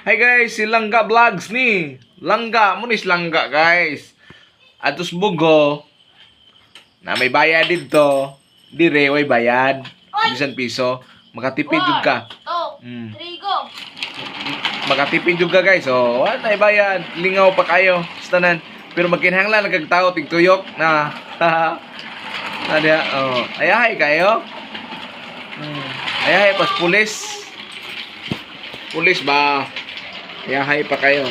Hi guys, si Langga Vlogs ni. Langga, munis Langga guys. Atos bugo na may bayad dito. Dire way bayad. Bisan piso. Makatipid jud ka. 1, 2, 3, go. Makatipid jud ka guys. So, wala na bayad. Lingaw pa kayo. Stanan. Pero magkinahanglan nagkagtao tigtuyok na. Ada oh, ayahay kayo. Ayahay pas pulis. Pulis ba? Ayahay pa kayo.